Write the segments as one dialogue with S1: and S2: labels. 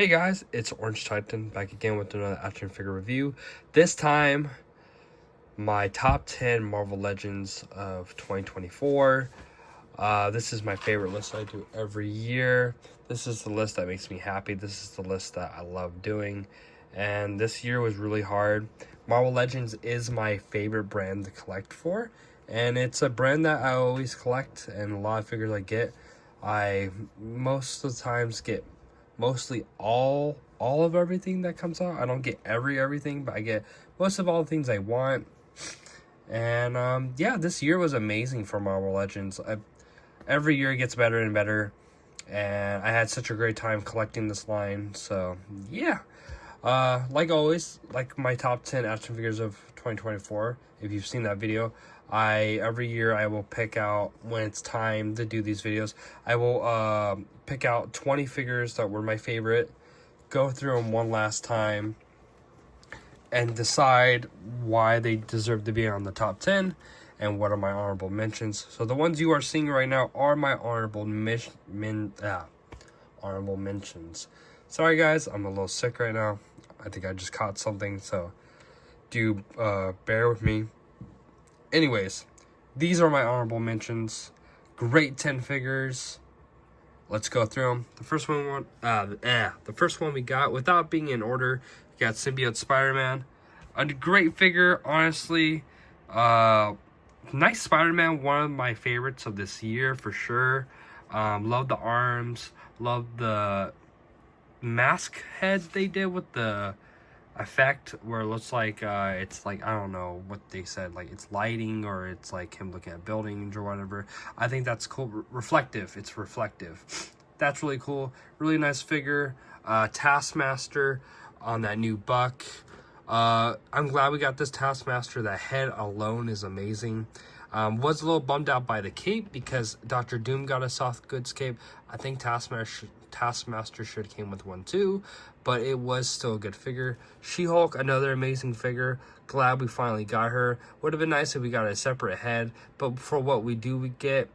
S1: Hey guys, it's Orange Titan back again with another action figure review. This time, my top 10 Marvel Legends of 2024. This is my favorite list I do every year. This is the list that makes me happy. This is the list that I love doing. And this year was really hard. Marvel Legends is my favorite brand to collect for. And it's a brand that I always collect, and a lot of figures I get, I most of the times get mostly all of everything that comes out. I don't get everything, but I get most of all the things I want. And yeah, this year was amazing for Marvel Legends. Every year it gets better and better, and I had such a great time collecting this line. So yeah, like always, like my top 10 action figures of 2024, if you've seen that video, every year I will pick out, when it's time to do these videos, I will pick out 20 figures that were my favorite, go through them one last time, and decide why they deserve to be on the top 10 and what are my honorable mentions. So the ones you are seeing right now are my honorable mentions. Sorry guys, I'm a little sick right now. I think I just caught something, so do bear with me. Anyways, these are my honorable mentions. Great 10 figures. Let's go through them. The first one we got, without being in order, we got Symbiote Spider-Man. A great figure, honestly. Nice Spider-Man, one of my favorites of this year for sure. Love the arms. Love the mask head they did with the effect where it looks like it's like, I don't know what they said, like it's lighting or it's like him looking at buildings or whatever. I think that's cool. Reflective. It's reflective. That's really cool. Really nice figure. Taskmaster on that new buck. I'm glad we got this Taskmaster. That head alone is amazing. Was a little bummed out by the cape because Dr. Doom got a soft goods cape. I think Taskmaster should have came with one too, but it was still a good figure. She-Hulk, another amazing figure. Glad we finally got her. Would have been nice if we got a separate head, but for what we get,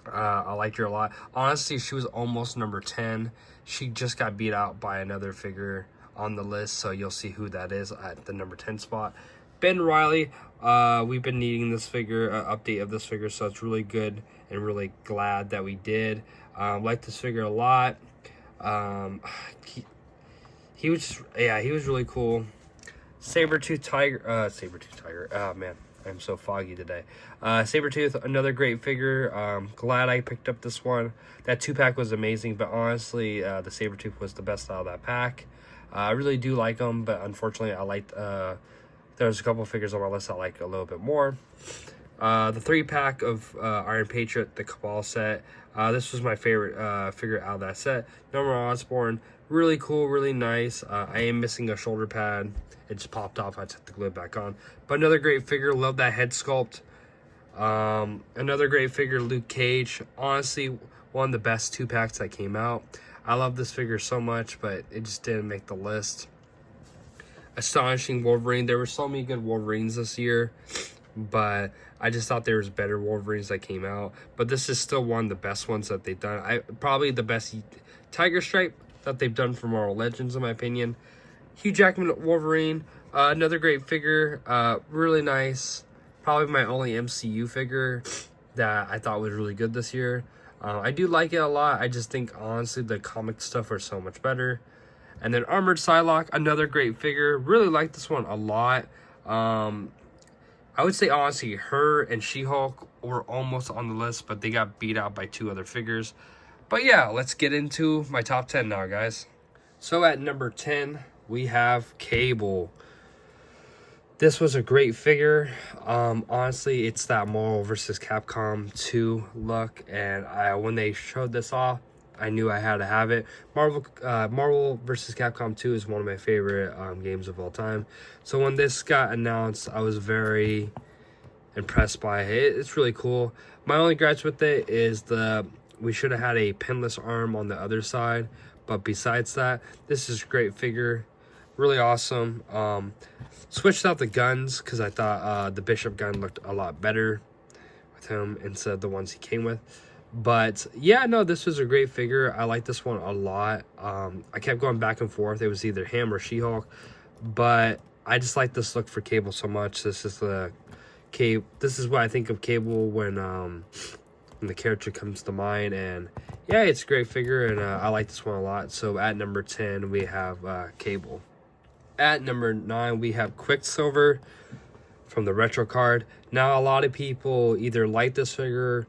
S1: I liked her a lot. Honestly, she was almost number 10. She just got beat out by another figure on the list, so you'll see who that is at the number 10 spot. Ben Reilly, we've been needing this figure, update of this figure, so it's really good and really glad that we did. Like this figure a lot. He was really cool. Saber-tooth tiger. Oh man, I'm so foggy today. Saber-tooth, another great figure. Glad I picked up this one. That 2-pack was amazing, but honestly, the Saber-tooth was the best out of that pack. I really do like them, but unfortunately, I liked. There's a couple figures on my list I like a little bit more. The 3-pack of Iron Patriot, the Cabal set. This was my favorite figure out of that set. Norman Osborn, really cool, really nice. I am missing a shoulder pad. It just popped off. I took the glue back on. But another great figure. Love that head sculpt. Another great figure, Luke Cage. Honestly, one of the best 2-packs that came out. I love this figure so much, but it just didn't make the list. Astonishing Wolverine. There were so many good Wolverines this year, but I just thought there was better Wolverines that came out. But this is still one of the best ones that they've done. Probably the best Tiger Stripe that they've done for Marvel Legends, in my opinion. Hugh Jackman Wolverine, another great figure. Really nice. Probably my only MCU figure that I thought was really good this year. I do like it a lot. I just think, honestly, the comic stuff are so much better. And then Armored Psylocke, another great figure. Really like this one a lot. I would say, honestly, her and She-Hulk were almost on the list, but they got beat out by 2 other figures. But yeah, let's get into my top 10 now, guys. So at number 10, we have Cable. This was a great figure. Honestly, it's that Marvel vs. Capcom 2 look, and when they showed this off, I knew I had to have it. Marvel vs. Capcom 2 is one of my favorite games of all time. So when this got announced, I was very impressed by it. It's really cool. My only gripes with it is we should have had a pinless arm on the other side. But besides that, this is a great figure. Really awesome. Switched out the guns because I thought the Bishop gun looked a lot better with him instead of the ones he came with. But yeah, no, this was a great figure. I like this one a lot. I kept going back and forth. It was either him or She-Hulk, but I just like this look for Cable so much. This is the Cable. This is what I think of Cable when the character comes to mind. And yeah, it's a great figure, and I like this one a lot. So at number 10, we have Cable. At number 9, we have Quicksilver from the retro card. Now, a lot of people either like this figure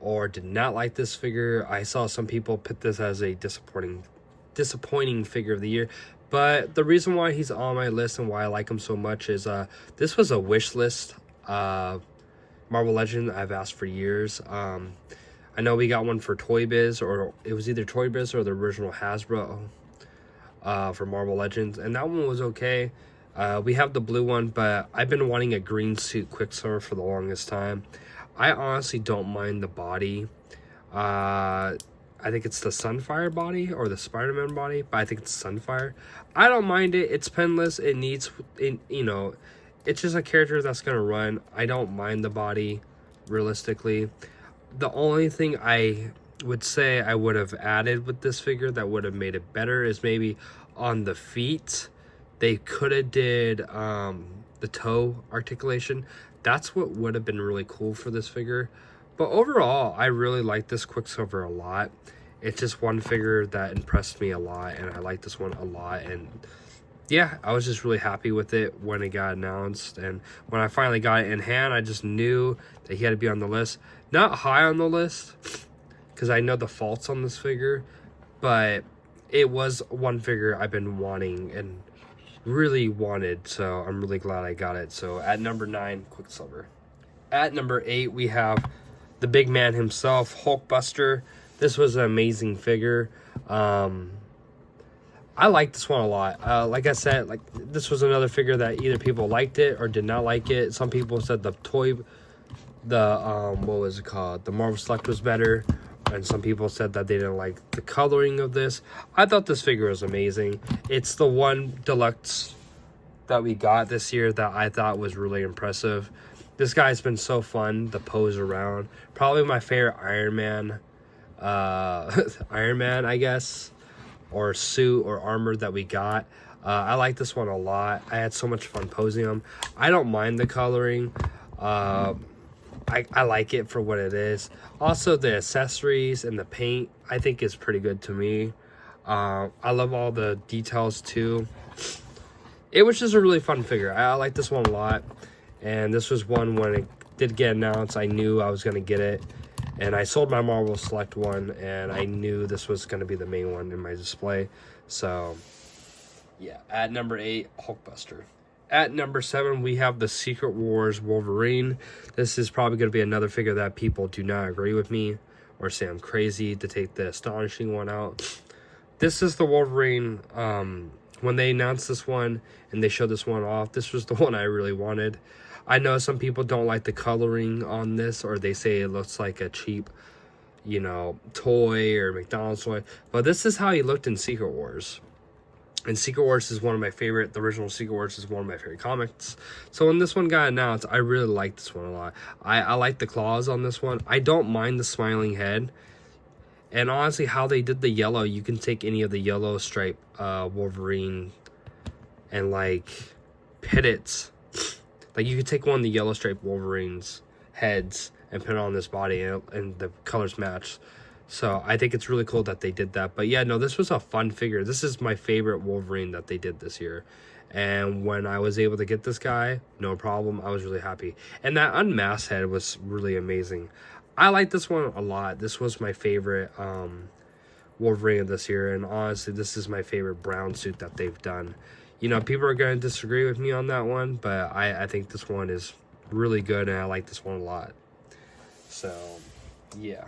S1: or did not like this figure. I saw some people put this as a disappointing figure of the year. But the reason why he's on my list and why I like him so much is this was a wish list Marvel Legend I've asked for years. I know we got one for Toy Biz, or it was either Toy Biz or the original Hasbro for Marvel Legends, and that one was okay. We have the blue one, but I've been wanting a green suit Quicksilver for the longest time. I honestly don't mind the body. I think it's the Sunfire body or the Spider-Man body, but I think it's Sunfire. I don't mind it. It's penless. It needs, you know, it's just a character that's going to run. I don't mind the body, realistically. The only thing I would say I would have added with this figure that would have made it better is maybe on the feet. They could have did the toe articulation. That's what would have been really cool for this figure. But overall, I really like this Quicksilver a lot. It's just one figure that impressed me a lot, and I like this one a lot. And yeah, I was just really happy with it when it got announced. And when I finally got it in hand, I just knew that he had to be on the list. Not high on the list, because I know the faults on this figure, but it was one figure I've been wanting and really wanted, so I'm really glad I got it. So at number 9, Quicksilver. At number 8, we have the big man himself, Hulkbuster. This was an amazing figure. I like this one a lot. Like I said, like this was another figure that either people liked it or did not like it. Some people said the what was it called? The Marvel Select was better. And some people said that they didn't like the coloring of this. I thought this figure was amazing. It's the one deluxe that we got this year that I thought was really impressive. This guy's been so fun to pose around. Probably my favorite Iron Man, I guess, or suit or armor that we got. I like this one a lot. I had so much fun posing him. I don't mind the coloring. I like it for what it is. Also, the accessories and the paint, I think, is pretty good to me. I love all the details, too. It was just a really fun figure. I like this one a lot. And this was one, when it did get announced, I knew I was going to get it. And I sold my Marvel Select one, and I knew this was going to be the main one in my display. So, yeah. At number 8, Hulkbuster. At number 7, we have the Secret Wars Wolverine. This is probably going to be another figure that people do not agree with me or say I'm crazy to take the Astonishing one out. This is the Wolverine. When they announced this one and they showed this one off, this was the one I really wanted. I know some people don't like the coloring on this, or they say it looks like a cheap, you know, toy or McDonald's toy. But this is how he looked in Secret Wars. And Secret Wars is one of my favorite, the original Secret Wars is one of my favorite comics. So when this one got announced, I really liked this one a lot. I like the claws on this one. I don't mind the smiling head. And honestly, how they did the yellow, you can take any of the yellow stripe Wolverine and like pit it. Like you could take one of the yellow stripe Wolverine's heads and put it on this body, and the colors match. So I think it's really cool that they did that. But yeah, no, this was a fun figure. This is my favorite Wolverine that they did this year. And when I was able to get this guy, no problem. I was really happy. And that unmasked head was really amazing. I like this one a lot. This was my favorite Wolverine of this year. And honestly, this is my favorite brown suit that they've done. You know, people are going to disagree with me on that one, but I think this one is really good, and I like this one a lot. So, yeah.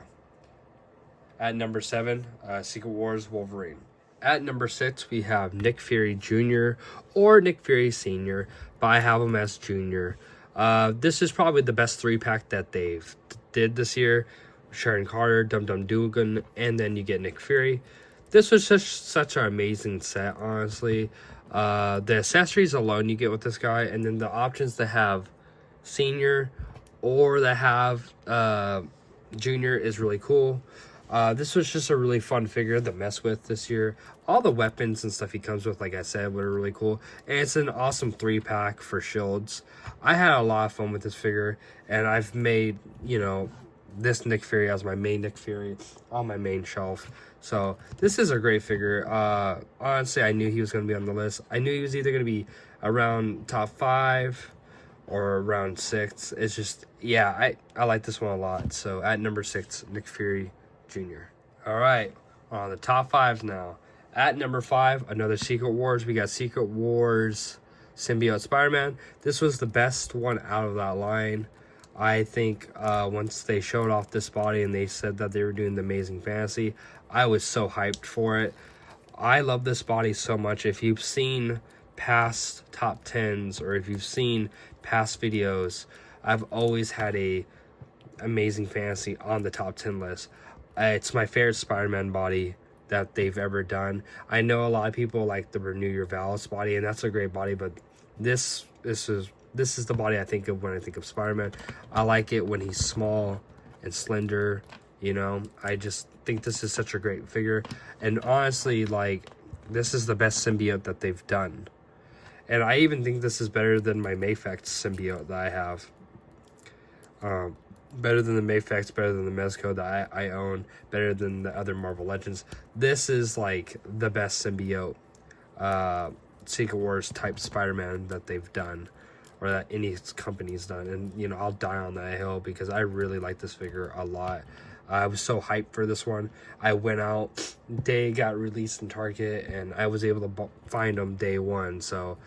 S1: At number 7, Secret Wars Wolverine. At number 6, we have Nick Fury Jr. or Nick Fury Sr., but I have him as Jr. This is probably the best 3-pack that they've did this year. Sharon Carter, Dum Dum Dugan, and then you get Nick Fury. This was such an amazing set, honestly. The accessories alone you get with this guy, and then the options to have Senior or that have Junior is really cool. This was just a really fun figure to mess with this year. All the weapons and stuff he comes with, like I said, were really cool. And it's an awesome 3-pack for shields. I had a lot of fun with this figure, and I've made, you know, this Nick Fury as my main Nick Fury on my main shelf. So this is a great figure. Honestly, I knew he was going to be on the list. I knew he was either going to be around top 5 or around 6. It's just, yeah, I like this one a lot. So at number 6, Nick Fury Jr. All right, on the top 5 now. At number 5, another Secret Wars. We got Secret Wars Symbiote Spider-Man. This was the best one out of that line. I think once they showed off this body and they said that they were doing the Amazing Fantasy, I was so hyped for it. I love this body so much. If you've seen past top 10s or if you've seen past videos, I've always had a Amazing Fantasy on the top 10 list. It's my favorite Spider-Man body that they've ever done. I know a lot of people like the Renew Your Vows body, and that's a great body, but this is the body I think of when I think of Spider-Man. I like it when he's small and slender, you know. I just think this is such a great figure. And honestly, like, this is the best symbiote that they've done. And I even think this is better than my Mafex symbiote that I have. Better than the Mafex, better than the Mezco that I own, better than the other Marvel Legends. This is like the best symbiote, Secret Wars type Spider-Man that they've done, or that any company's done. And, you know, I'll die on that hill because I really like this figure a lot. I was so hyped for this one. I went out, day got released in Target, and I was able to find them day one. So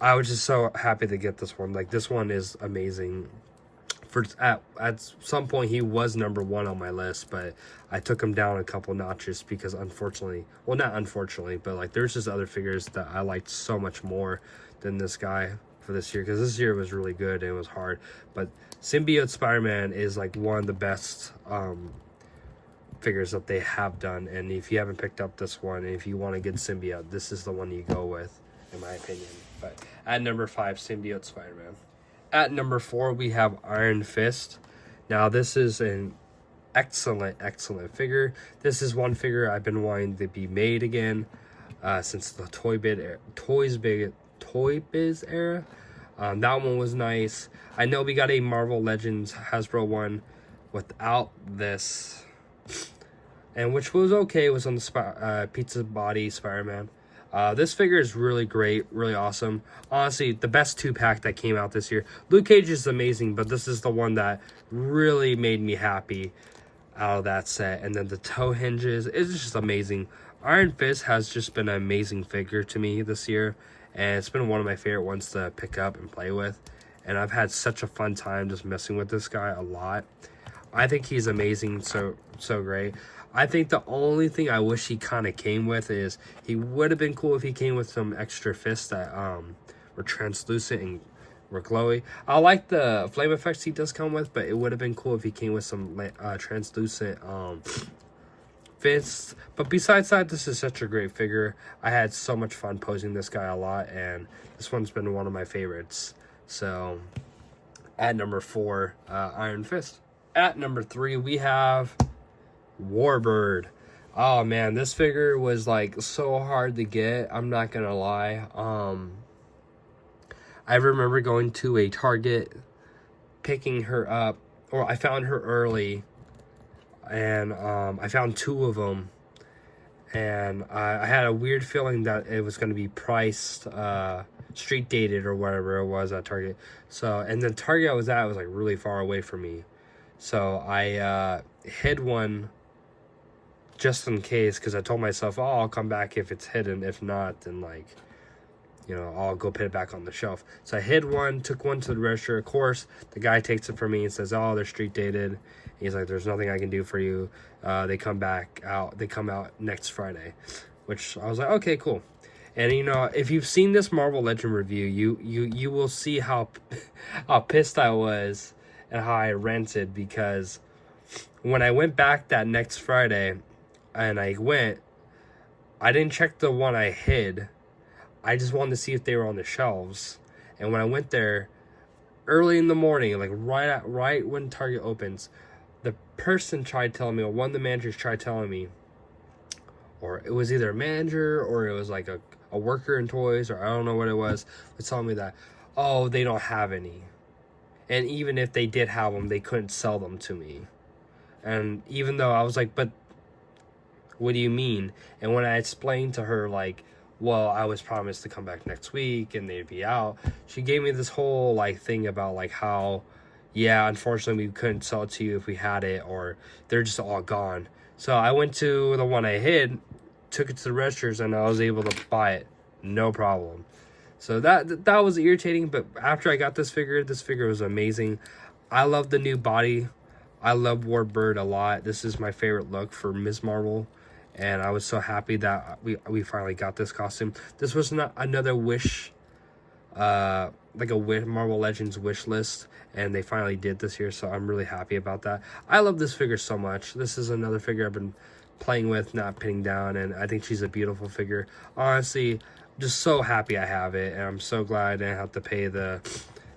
S1: I was just so happy to get this one. Like, this one is amazing. At some point, he was number 1 on my list, but I took him down a couple notches because unfortunately, well, not unfortunately, but like there's just other figures that I liked so much more than this guy for this year, because this year was really good and it was hard. But Symbiote Spider-Man is like one of the best figures that they have done, and if you haven't picked up this one, and if you want a good symbiote, this is the one you go with, in my opinion. But at number 5, Symbiote Spider-Man. At number 4, we have Iron Fist. Now, this is an excellent figure. This is one figure I've been wanting to be made again since the Toy Biz era. That one was nice. I know we got a Marvel Legends Hasbro one without this, and which was okay. It was on the Pizza Body Spider-Man. This figure is really great, really awesome. Honestly, the best 2-pack that came out this year. Luke Cage is amazing, but this is the one that really made me happy out of that set. And then the toe hinges, it's just amazing. Iron Fist has just been an amazing figure to me this year, and it's been one of my favorite ones to pick up and play with. And I've had such a fun time just messing with this guy a lot. I think he's amazing, so great. I think the only thing I wish he kind of came with is he would have been cool if he came with some extra fists that were translucent and were glowy. I like the flame effects he does come with, but it would have been cool if he came with some translucent fists. But besides that, this is such a great figure. I had so much fun posing this guy a lot, and this one's been one of my favorites. So at number 4, Iron Fist. At number 3, we have Warbird. Oh man, this figure was like so hard to get, I'm not gonna lie. I remember going to a Target, picking her up, or I found her early, and I found 2 of them, and I had a weird feeling that it was going to be priced street dated or whatever it was at Target. So, and the Target I was at was like really far away from me, so I hid one just in case, because I told myself, oh, I'll come back if it's hidden. If not, then, like, you know, I'll go put it back on the shelf. So I hid one, took one to the register. Of course, the guy takes it from me and says, oh, they're street dated. He's like, there's nothing I can do for you. They come out next Friday, which I was like, okay, cool. And, you know, if you've seen this Marvel Legend review, you will see how pissed I was and how I ranted, because when I went back that next Friday, and I didn't check the one I hid. I just wanted to see if they were on the shelves. And when I went there early in the morning, like right when Target opens, the person tried telling me, or one of the managers tried telling me, or it was either a manager or it was like a worker in toys, or I don't know what it was telling me that, oh, they don't have any. And even if they did have them, they couldn't sell them to me. And even though I was like, but what do you mean? And when I explained to her, like, well, I was promised to come back next week and they'd be out, she gave me this whole like thing about like how, yeah, unfortunately we couldn't sell it to you if we had it, or they're just all gone. So I went to the one I hid, took it to the registers, and I was able to buy it, no problem. So that was irritating, but after I got this figure was amazing. I love the new body. I love Warbird a lot. This is my favorite look for Ms. Marvel, and I was so happy that we finally got this costume. This was not another wish, like a Marvel Legends wish list, and they finally did this year, so I'm really happy about that. I love this figure so much. This is another figure I've been playing with, not pinning down, and I think she's a beautiful figure. Honestly, just so happy I have it, and I'm so glad I didn't have to pay the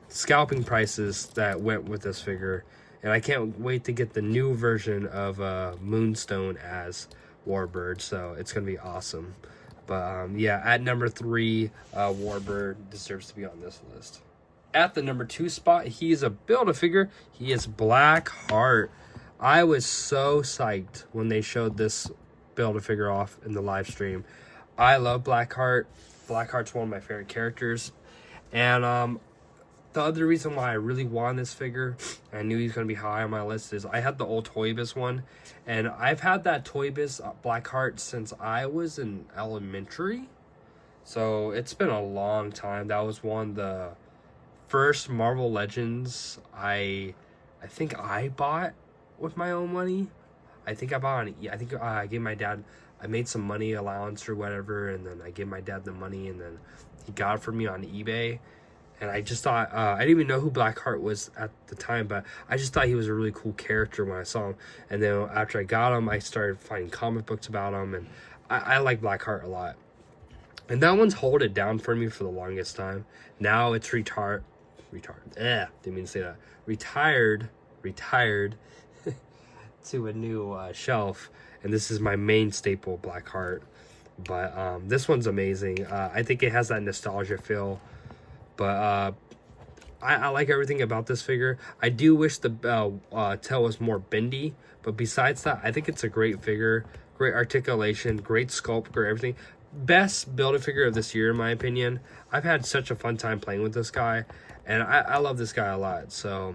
S1: scalping prices that went with this figure. And I can't wait to get the new version of Moonstone as Warbird, so it's gonna be awesome. But yeah, at number 3, Warbird deserves to be on this list. At the number 2 spot, he is a Build-A-Figure. He is Blackheart. I was so psyched when they showed this Build-A-Figure off in the live stream. I love Blackheart. Blackheart's one of my favorite characters. And the other reason why I really wanted this figure, and I knew he's going to be high on my list, is I had the old Toy Biz one. And I've had that Toy Biz Blackheart since I was in elementary. So it's been a long time. That was one of the first Marvel Legends I think I bought with my own money. I think I bought on, I think I gave my dad, I made some money allowance or whatever, and then I gave my dad the money, and then he got it for me on eBay. And I just thought, I didn't even know who Blackheart was at the time, but I just thought he was a really cool character when I saw him. And then after I got him, I started finding comic books about him, and I like Blackheart a lot. And that one's hold it down for me for the longest time. Now it's retired, didn't mean to say that, retired to a new shelf, and this is my main staple, Blackheart. But this one's amazing. I think it has that nostalgia feel. But I like everything about this figure. I do wish the tail was more bendy, but besides that, I think it's a great figure. Great articulation, great sculpt, great everything. Best Build-A-Figure of this year, in my opinion. I've had such a fun time playing with this guy, and I love this guy a lot. So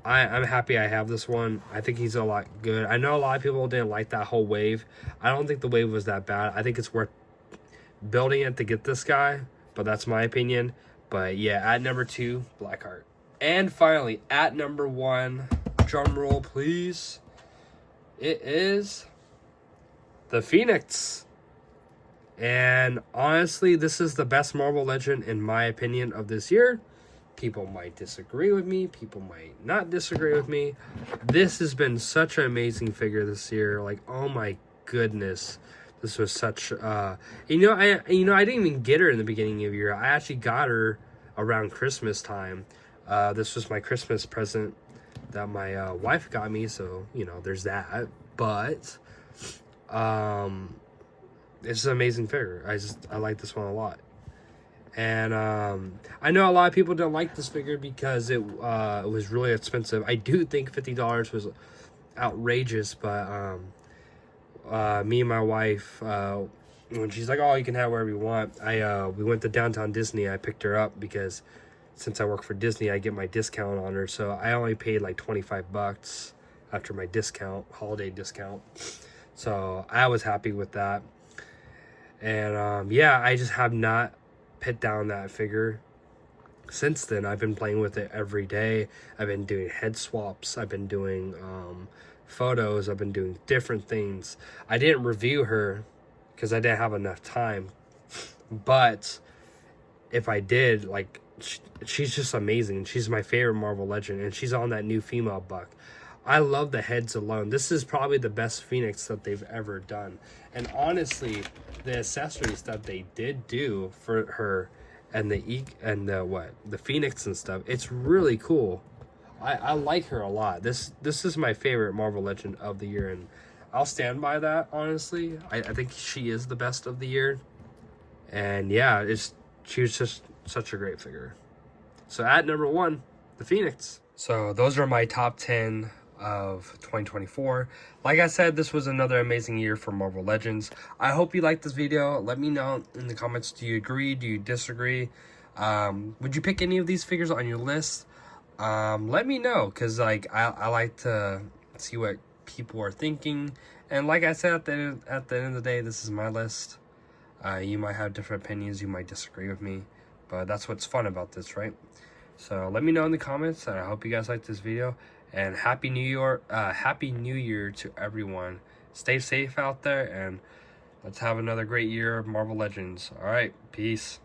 S1: I'm happy I have this one. I think he's a lot good. I know a lot of people didn't like that whole wave. I don't think the wave was that bad. I think it's worth building it to get this guy, but that's my opinion. But yeah, at number 2, Blackheart. And finally, at number 1, drum roll please, it is the Phoenix. And honestly, this is the best Marvel Legend in my opinion of this year. People might disagree with me, people might not disagree with me. This has been such an amazing figure this year. Like, oh my goodness. This was such I didn't even get her in the beginning of the year. I actually got her around Christmas time. This was my Christmas present that my wife got me, so there's that. But it's an amazing figure. I like this one a lot. And I know a lot of people don't like this figure because it was really expensive. I do think $50 was outrageous, but me and my wife, when she's like, oh, you can have wherever you want, we went to downtown Disney. I picked her up because since I work for Disney, I get my discount on her. So I only paid like $25 after my discount, holiday discount. So I was happy with that. And yeah, I just have not put down that figure since then. I've been playing with it every day. I've been doing head swaps. I've been doing photos. I've been doing different things. I didn't review her because I didn't have enough time, but if I did, like, she's just amazing. She's my favorite Marvel Legend, and she's on that new female buck. I love the heads alone. This is probably the best Phoenix that they've ever done. And honestly, the accessories that they did do for her and the Phoenix and stuff, it's really cool. I like her a lot. This is my favorite Marvel Legend of the year, and I'll stand by that, honestly. I think she is the best of the year. And yeah, she was just such a great figure. So at number 1, the Phoenix. So those are my top 10 of 2024. Like I said, this was another amazing year for Marvel Legends. I hope you liked this video. Let me know in the comments, do you agree, do you disagree? Would you pick any of these figures on your list? Let me know, because like I like to see what people are thinking. And like I said, at the end of the day, this is my list. You might have different opinions, you might disagree with me, but that's what's fun about this, right? So let me know in the comments, and I hope you guys liked this video. And Happy New Year to everyone. Stay safe out there, and let's have another great year of Marvel Legends. All right, peace.